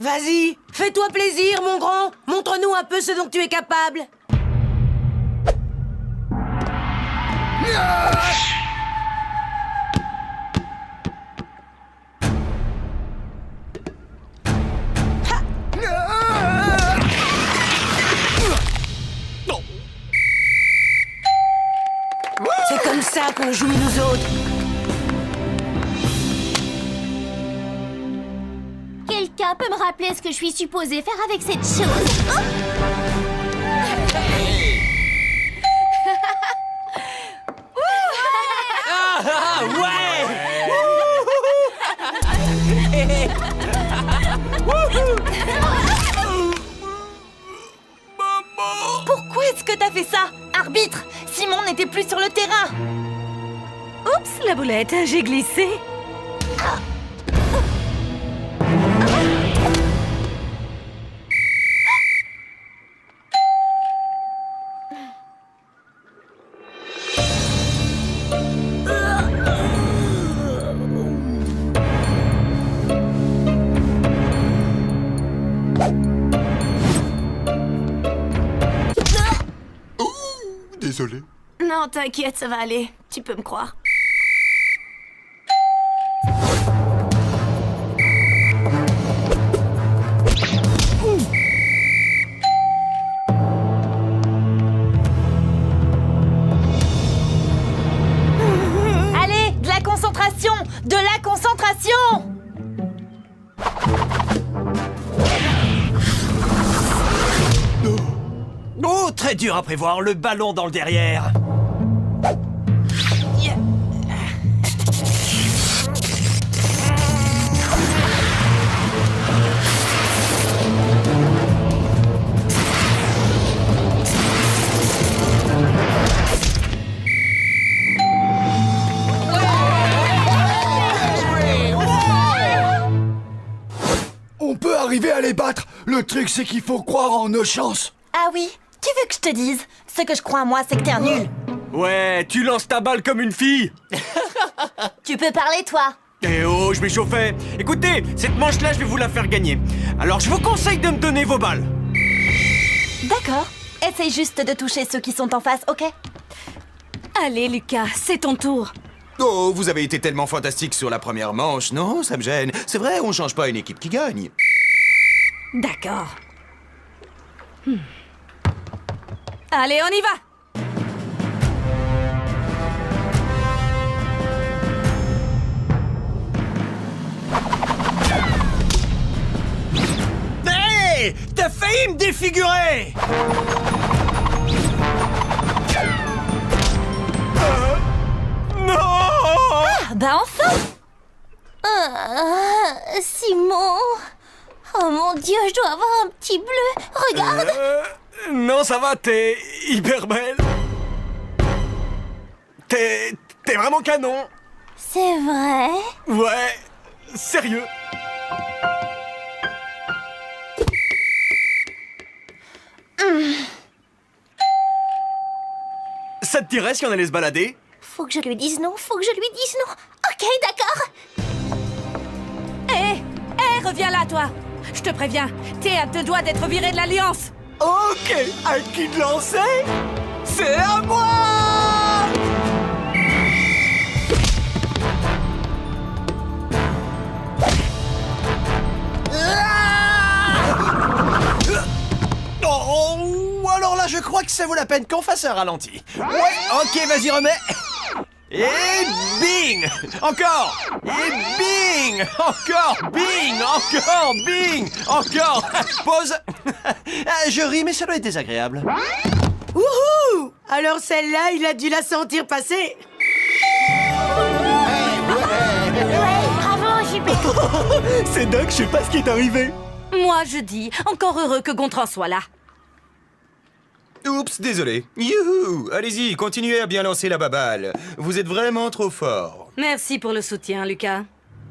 Speaker 4: Vas-y, fais-toi plaisir, mon grand. Montre-nous un peu ce dont tu es capable. C'est comme ça qu'on joue nous autres.
Speaker 9: Quelqu'un peut me rappeler ce que je suis supposée faire avec cette chose? Oh
Speaker 4: Pourquoi est-ce que t'as fait ça? Arbitre, Simon n'était plus sur le terrain. Oups, la boulette, j'ai glissé.
Speaker 8: Désolé.
Speaker 9: Non, t'inquiète, ça va aller. Tu peux me croire.
Speaker 4: Allez, de la concentration! De la concentration!
Speaker 2: Oh, très dur à prévoir, le ballon dans le derrière.
Speaker 3: On peut arriver à les battre. Le truc, c'est qu'il faut croire en nos chances.
Speaker 4: Ah oui? Tu veux que je te dise? Ce que je crois en moi, c'est que t'es un nul.
Speaker 10: Ouais, tu lances ta balle comme une fille.
Speaker 4: Tu peux parler, toi?
Speaker 10: Eh oh, je m'échauffais. Écoutez, cette manche-là, je vais vous la faire gagner. Alors, je vous conseille de me donner vos balles.
Speaker 4: D'accord. Essaye juste de toucher ceux qui sont en face, ok?
Speaker 5: Allez, Lucas, c'est ton tour.
Speaker 11: Oh, vous avez été tellement fantastique sur la première manche, non? Ça me gêne. C'est vrai, on change pas une équipe qui gagne.
Speaker 5: D'accord. Allez, on y va!
Speaker 2: Hé! T'as failli me défigurer! Non!
Speaker 4: Ah, bah enfin!
Speaker 9: Simon... Oh mon Dieu, je dois avoir un petit bleu. Regarde.
Speaker 10: Non, ça va, t'es hyper belle. T'es vraiment canon.
Speaker 9: C'est vrai?
Speaker 10: Ouais, sérieux. Ça te dirait si on allait se balader?
Speaker 9: Faut que je lui dise non, faut que je lui dise non. Ok, d'accord.
Speaker 5: Hé, reviens là, toi. Je te préviens, t'es à deux doigts d'être viré de l'Alliance.
Speaker 10: Ok, à qui de lancer? C'est à moi!
Speaker 2: Oh, alors là, je crois que ça vaut la peine qu'on fasse un ralenti. Ouais, ok, vas-y, remets. Et bing! Encore! Et bing! Encore! Bing! Encore! Bing! Encore! Pause! Je ris, mais ça doit être désagréable.
Speaker 4: Wouhou! Alors celle-là, il a dû la sentir passer.
Speaker 9: Bravo, JP.
Speaker 21: C'est dingue, je sais pas ce qui est arrivé.
Speaker 5: Moi, je dis, encore heureux que Gontran soit là.
Speaker 11: Oups, désolé. Youhou! Allez-y, continuez à bien lancer la baballe. Vous êtes vraiment trop fort.
Speaker 5: Merci pour le soutien, Lucas.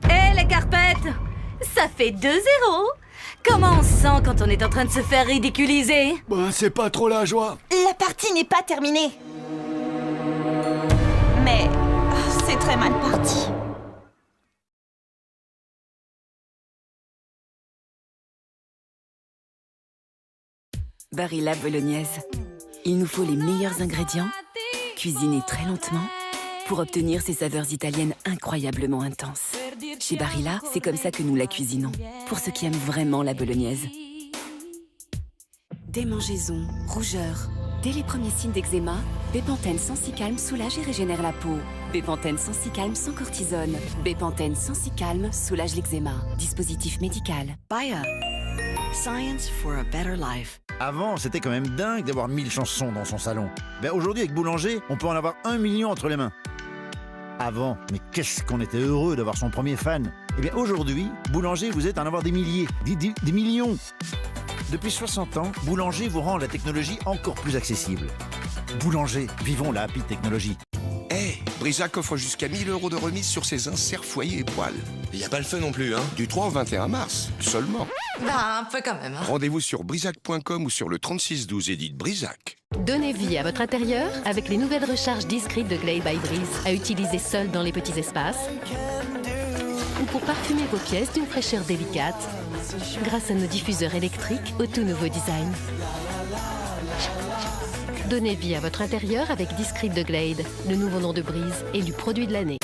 Speaker 5: Hé, les carpettes! Ça fait 2-0. Comment on se sent quand on est en train de se faire ridiculiser?
Speaker 3: C'est pas trop la joie.
Speaker 7: La partie n'est pas terminée. Mais c'est très mal parti.
Speaker 1: Barilla bolognaise. Il nous faut les meilleurs ingrédients, cuisinés très lentement, pour obtenir ces saveurs italiennes incroyablement intenses. Chez Barilla, c'est comme ça que nous la cuisinons, pour ceux qui aiment vraiment la bolognaise. Démangeaisons, rougeurs. Dès les premiers signes d'eczéma, Bepanthen Sensi-Calme soulage et régénère la peau. Bepanthen Sensi-Calme sans cortisone. Bepanthen Sensi-Calme soulage l'eczéma. Dispositif médical.
Speaker 13: Bayer. Science for a better life.
Speaker 15: Avant, c'était quand même dingue d'avoir 1000 chansons dans son salon. Aujourd'hui, avec Boulanger, on peut en avoir 1 million entre les mains. Avant, mais qu'est-ce qu'on était heureux d'avoir son premier fan. Eh bien aujourd'hui, Boulanger vous aide à en avoir des milliers, des millions. Depuis 60 ans, Boulanger vous rend la technologie encore plus accessible. Boulanger, vivons la happy technologie.
Speaker 8: Brisac offre jusqu'à 1000 € de remise sur ses inserts foyer et poils.
Speaker 11: Il n'y a pas le feu non plus, hein.
Speaker 8: Du 3 au 21 mars, seulement.
Speaker 12: Bah, un peu quand même. Hein.
Speaker 8: Rendez-vous sur brisac.com ou sur le 3612 et dites Brisac.
Speaker 16: Donnez vie à votre intérieur avec les nouvelles recharges discrètes de Glade by Breeze, à utiliser seul dans les petits espaces ou pour parfumer vos pièces d'une fraîcheur délicate grâce à nos diffuseurs électriques au tout nouveau design. Donnez vie à votre intérieur avec Discrete de Glade, le nouveau nom de Breeze et du produit de l'année.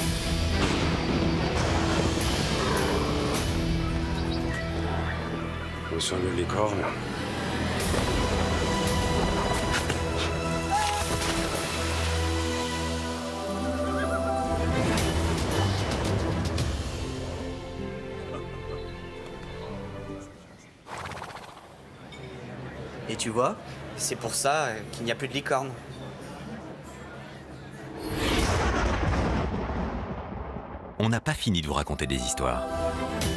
Speaker 17: Où sont les licornes?
Speaker 10: Et tu vois, c'est pour ça qu'il n'y a plus de licorne.
Speaker 18: On n'a pas fini de vous raconter des histoires.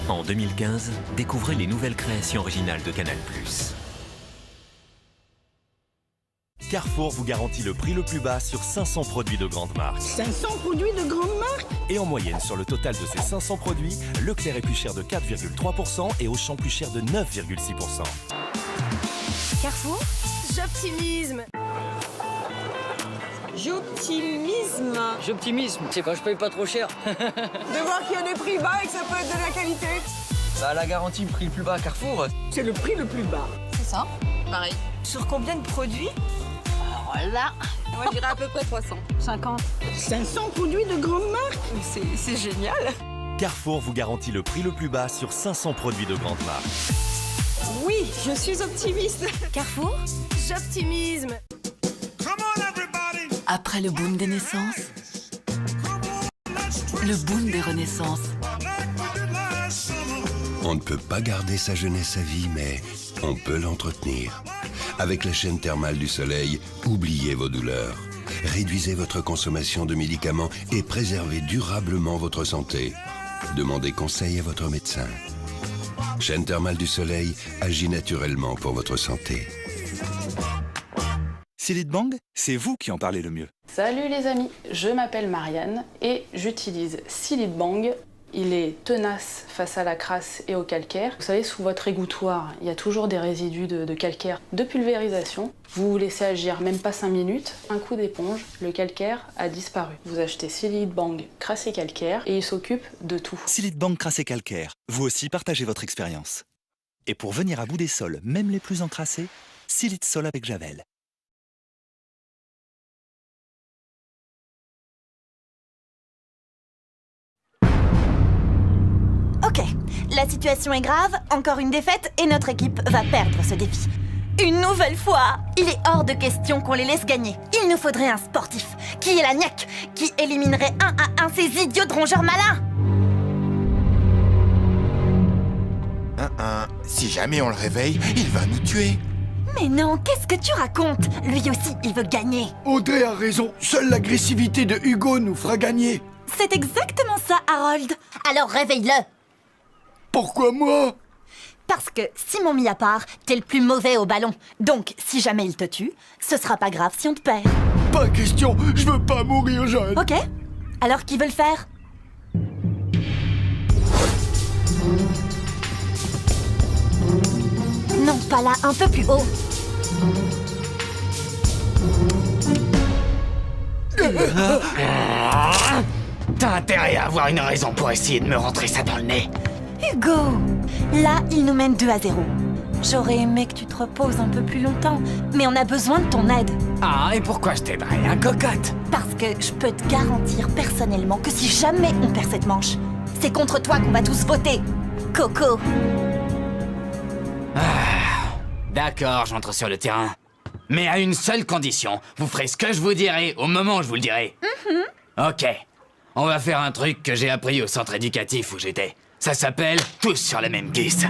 Speaker 18: En 2015, découvrez les nouvelles créations originales de Canal+.
Speaker 19: Carrefour vous garantit le prix le plus bas sur 500 produits de grande marque.
Speaker 20: 500 produits de grande marque?
Speaker 19: Et en moyenne, sur le total de ces 500 produits, Leclerc est plus cher de 4,3% et Auchan plus cher de 9,6%.
Speaker 20: Carrefour, j'optimisme.
Speaker 24: J'optimisme, c'est quand je paye pas trop cher.
Speaker 20: De voir qu'il y a des prix bas et que ça peut être de la qualité.
Speaker 24: Bah, la garantie prix le plus bas à Carrefour.
Speaker 20: C'est le prix le plus bas.
Speaker 12: C'est ça, pareil.
Speaker 7: Sur combien de produits?
Speaker 12: Alors là, moi je dirais à peu près 300. 50.
Speaker 20: 500 produits de grande marque? C'est génial.
Speaker 19: Carrefour vous garantit le prix le plus bas sur 500 produits de grande marque.
Speaker 20: Oui, je suis optimiste.
Speaker 1: Carrefour,
Speaker 20: j'optimisme.
Speaker 1: après le boom des naissances, le boom des renaissances.
Speaker 14: On ne peut pas garder sa jeunesse à vie, mais on peut l'entretenir. Avec la chaîne thermale du soleil, oubliez vos douleurs. Réduisez votre consommation de médicaments et préservez durablement votre santé. Demandez conseil à votre médecin. Chaîne thermale du soleil agit naturellement pour votre santé.
Speaker 21: Silitbang, c'est vous qui en parlez le mieux.
Speaker 22: Salut les amis, je m'appelle Marianne et j'utilise Silitbang. Il est tenace face à la crasse et au calcaire. Vous savez, sous votre égouttoir, il y a toujours des résidus de calcaire, de pulvérisation. Vous laissez agir même pas 5 minutes, un coup d'éponge, le calcaire a disparu. Vous achetez Silitbang crasse et calcaire et il s'occupe de tout.
Speaker 21: Silitbang crasse et calcaire, vous aussi partagez votre expérience. Et pour venir à bout des sols, même les plus encrassés, Silitsol avec Javel.
Speaker 7: Ok, la situation est grave, encore une défaite et notre équipe va perdre ce défi. Une nouvelle fois. Il est hors de question qu'on les laisse gagner. Il nous faudrait un sportif. Qui est la niaque, qui éliminerait un à un ces idiots de rongeurs malins.
Speaker 3: Si jamais on le réveille, il va nous tuer.
Speaker 7: Mais non, qu'est-ce que tu racontes? Lui aussi, il veut gagner.
Speaker 3: Audrey a raison, seule l'agressivité de Hugo nous fera gagner.
Speaker 7: C'est exactement ça, Harold. Alors réveille-le.
Speaker 3: Pourquoi moi?
Speaker 7: Parce que, Simon mis à part, t'es le plus mauvais au ballon. Donc, si jamais il te tue, ce sera pas grave si on te perd.
Speaker 3: Pas question, je veux pas mourir jeune.
Speaker 7: Ok. Alors qui veut le faire? Non, pas là, un peu plus haut.
Speaker 2: T'as intérêt à avoir une raison pour essayer de me rentrer ça dans le nez.
Speaker 7: Hugo, là, il nous mène 2-0. J'aurais aimé que tu te reposes un peu plus longtemps, mais on a besoin de ton aide.
Speaker 2: Ah, et pourquoi je t'aiderais, hein, cocotte?
Speaker 7: Parce que je peux te garantir personnellement que si jamais on perd cette manche, c'est contre toi qu'on va tous voter. Coco.
Speaker 2: D'accord, j'entre sur le terrain. Mais à une seule condition. Vous ferez ce que je vous dirai au moment où je vous le dirai. Ok. On va faire un truc que j'ai appris au centre éducatif où j'étais. Ça s'appelle tous sur la même cuisse.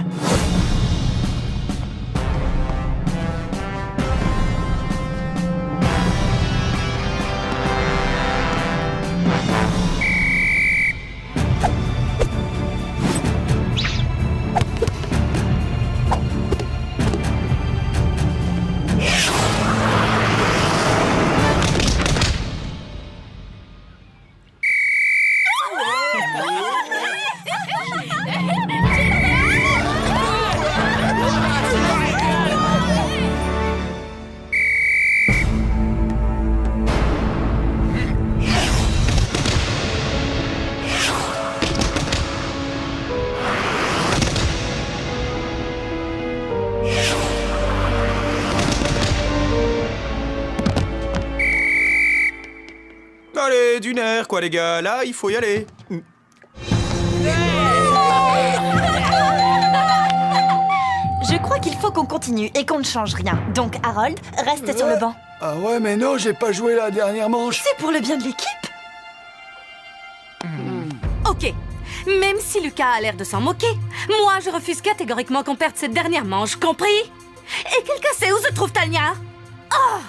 Speaker 11: Allez, du nerf, quoi, les gars. Là, il faut y aller.
Speaker 7: Je crois qu'il faut qu'on continue et qu'on ne change rien. Donc, Harold, reste sur le banc.
Speaker 3: Ah ouais, mais non, j'ai pas joué la dernière manche.
Speaker 7: C'est pour le bien de l'équipe.
Speaker 5: Ok. Même si Lucas a l'air de s'en moquer, moi, je refuse catégoriquement qu'on perde cette dernière manche, compris? Et quelqu'un sait où se trouve Tanya? Oh!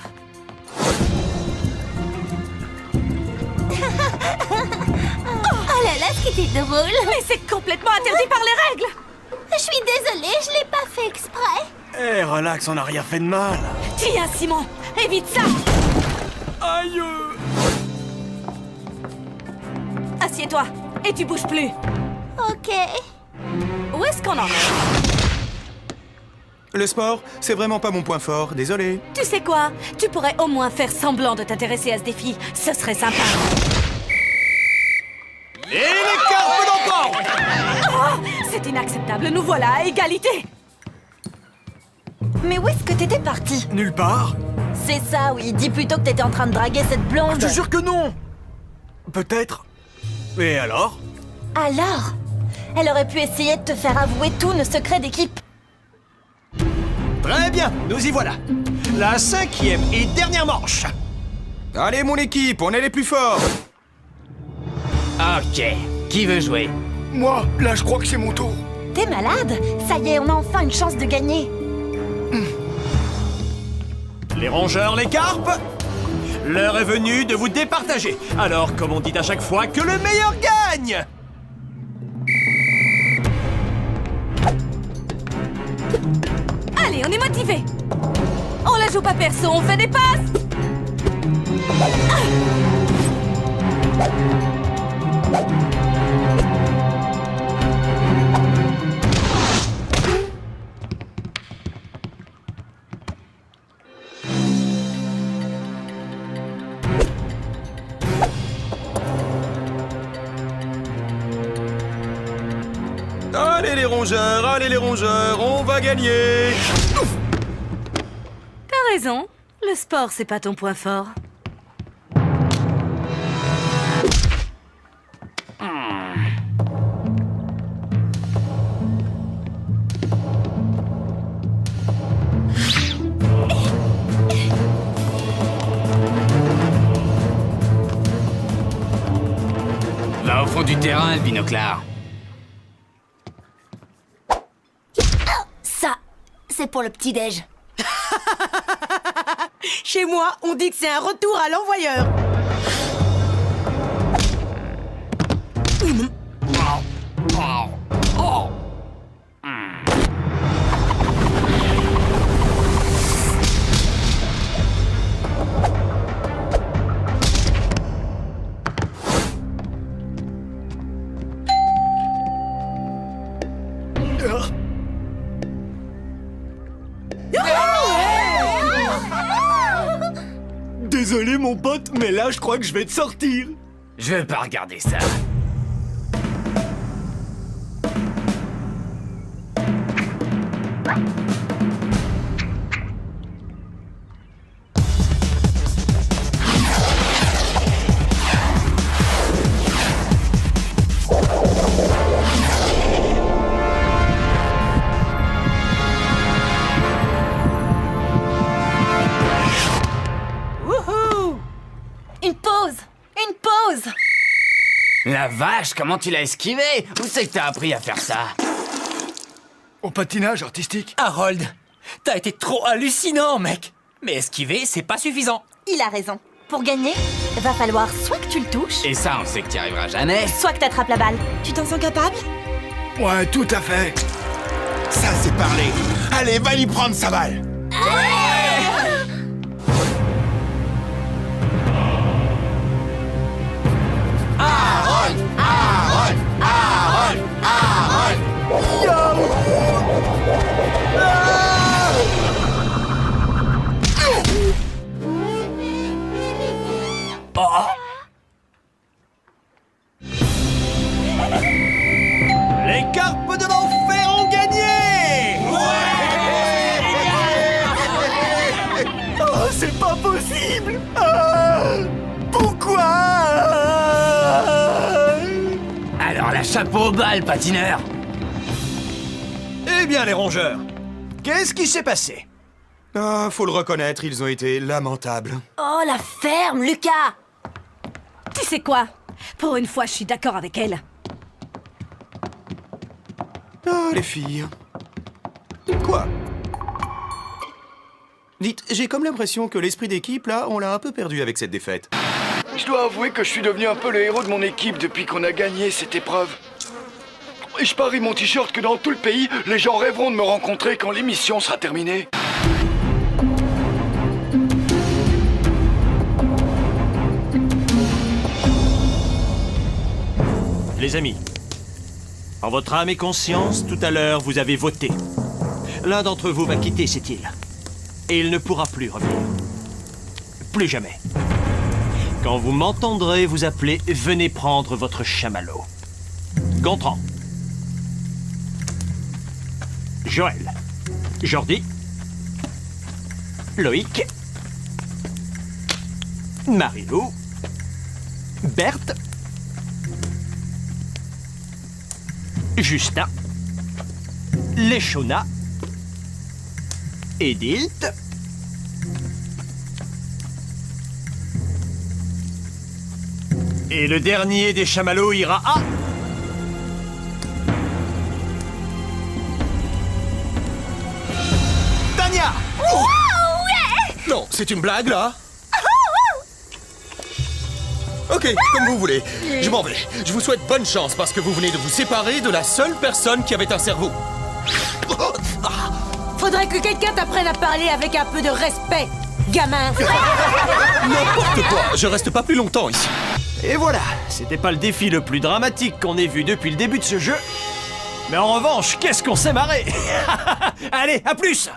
Speaker 9: Oh là là, c'était drôle.
Speaker 5: Mais c'est complètement interdit par les règles.
Speaker 9: Je suis désolée, je l'ai pas fait exprès.
Speaker 10: Eh, relax, on n'a rien fait de mal.
Speaker 5: Tiens, Simon, évite ça.
Speaker 10: Aïe.
Speaker 5: Assieds-toi et tu bouges plus.
Speaker 9: Ok.
Speaker 5: Où est-ce qu'on en est?
Speaker 11: Le sport, c'est vraiment pas mon point fort, désolé.
Speaker 5: Tu sais quoi? Tu pourrais au moins faire semblant de t'intéresser à ce défi. Ce serait sympa.
Speaker 10: Et les carpes d'emporte!
Speaker 5: Oh, c'est inacceptable. Nous voilà à égalité.
Speaker 7: Mais où est-ce que t'étais parti?
Speaker 10: Nulle part.
Speaker 7: C'est ça, oui. Dis plutôt que t'étais en train de draguer cette blonde.
Speaker 10: Je te jure que non. Peut-être. Et alors?
Speaker 7: Alors? Elle aurait pu essayer de te faire avouer tous nos secrets d'équipe.
Speaker 10: Très bien, nous y voilà. La 5e et dernière manche.
Speaker 11: Allez, mon équipe, on est les plus forts.
Speaker 2: Ok. Qui veut jouer?
Speaker 3: Moi, là, je crois que c'est mon tour.
Speaker 7: T'es malade? Ça y est, on a enfin une chance de gagner.
Speaker 10: Les rongeurs, les carpes, l'heure est venue de vous départager. Alors, comme on dit à chaque fois, que le meilleur gagne!
Speaker 5: Allez, on est motivés. On la joue pas perso, on fait des passes.
Speaker 11: Allez les rongeurs, on va gagner.
Speaker 5: T'as raison, le sport c'est pas ton point fort.
Speaker 2: terrain, le binoclard.
Speaker 9: Ça, c'est pour le petit-déj.
Speaker 4: Chez moi, on dit que c'est un retour à l'envoyeur.
Speaker 10: Désolé mon pote, mais là je crois que je vais te sortir.
Speaker 2: Je vais pas regarder ça.
Speaker 7: Wouhou! Une pause! Une pause!
Speaker 2: La vache, comment tu l'as esquivé? Où c'est que t'as appris à faire ça?
Speaker 3: Au patinage artistique.
Speaker 6: Harold, t'as été trop hallucinant, mec. Mais esquiver, c'est pas suffisant.
Speaker 7: Il a raison. Pour gagner, va falloir soit que tu le touches,
Speaker 2: Et ça, on sait que t'y arriveras jamais.
Speaker 7: soit que t'attrapes la balle. Tu t'en sens capable?
Speaker 3: Ouais, tout à fait.
Speaker 11: Ça, c'est parlé. Allez, va lui prendre sa balle.
Speaker 2: Harold! Harold! Harold! Harold!
Speaker 10: Oh. Les carpes de l'enfer ont gagné! Oh, c'est pas possible! Ah, pourquoi?
Speaker 2: Alors la chapeau au bal, patineur!
Speaker 10: Eh bien, les rongeurs, qu'est-ce qui s'est passé?
Speaker 11: Ah, faut le reconnaître, ils ont été lamentables.
Speaker 9: Oh, la ferme, Lucas!
Speaker 4: Tu sais quoi? Pour une fois, je suis d'accord avec elle.
Speaker 11: Ah, les filles. Quoi? Dites, j'ai comme l'impression que l'esprit d'équipe, là, on l'a un peu perdu avec cette défaite.
Speaker 3: Je dois avouer que je suis devenu un peu le héros de mon équipe depuis qu'on a gagné cette épreuve. Et je parie mon t-shirt que dans tout le pays, les gens rêveront de me rencontrer quand l'émission sera terminée.
Speaker 10: Les amis, en votre âme et conscience, tout à l'heure, vous avez voté. L'un d'entre vous va quitter cette île. Et il ne pourra plus revenir. Plus jamais. Quand vous m'entendrez vous appeler, venez prendre votre chamallow. Gontran. Joël. Jordi. Loïc. Marilou. Berthe. Justin, Léchona, Edith, et le dernier des chamallows ira à... Tania!
Speaker 11: Non, c'est une blague, là? Ok, comme vous voulez. Je m'en vais. Je vous souhaite bonne chance parce que vous venez de vous séparer de la seule personne qui avait un cerveau.
Speaker 4: Faudrait que quelqu'un t'apprenne à parler avec un peu de respect, gamin.
Speaker 11: N'importe quoi, je reste pas plus longtemps ici.
Speaker 10: Et voilà, c'était pas le défi le plus dramatique qu'on ait vu depuis le début de ce jeu. Mais en revanche, qu'est-ce qu'on s'est marré. Allez, à plus!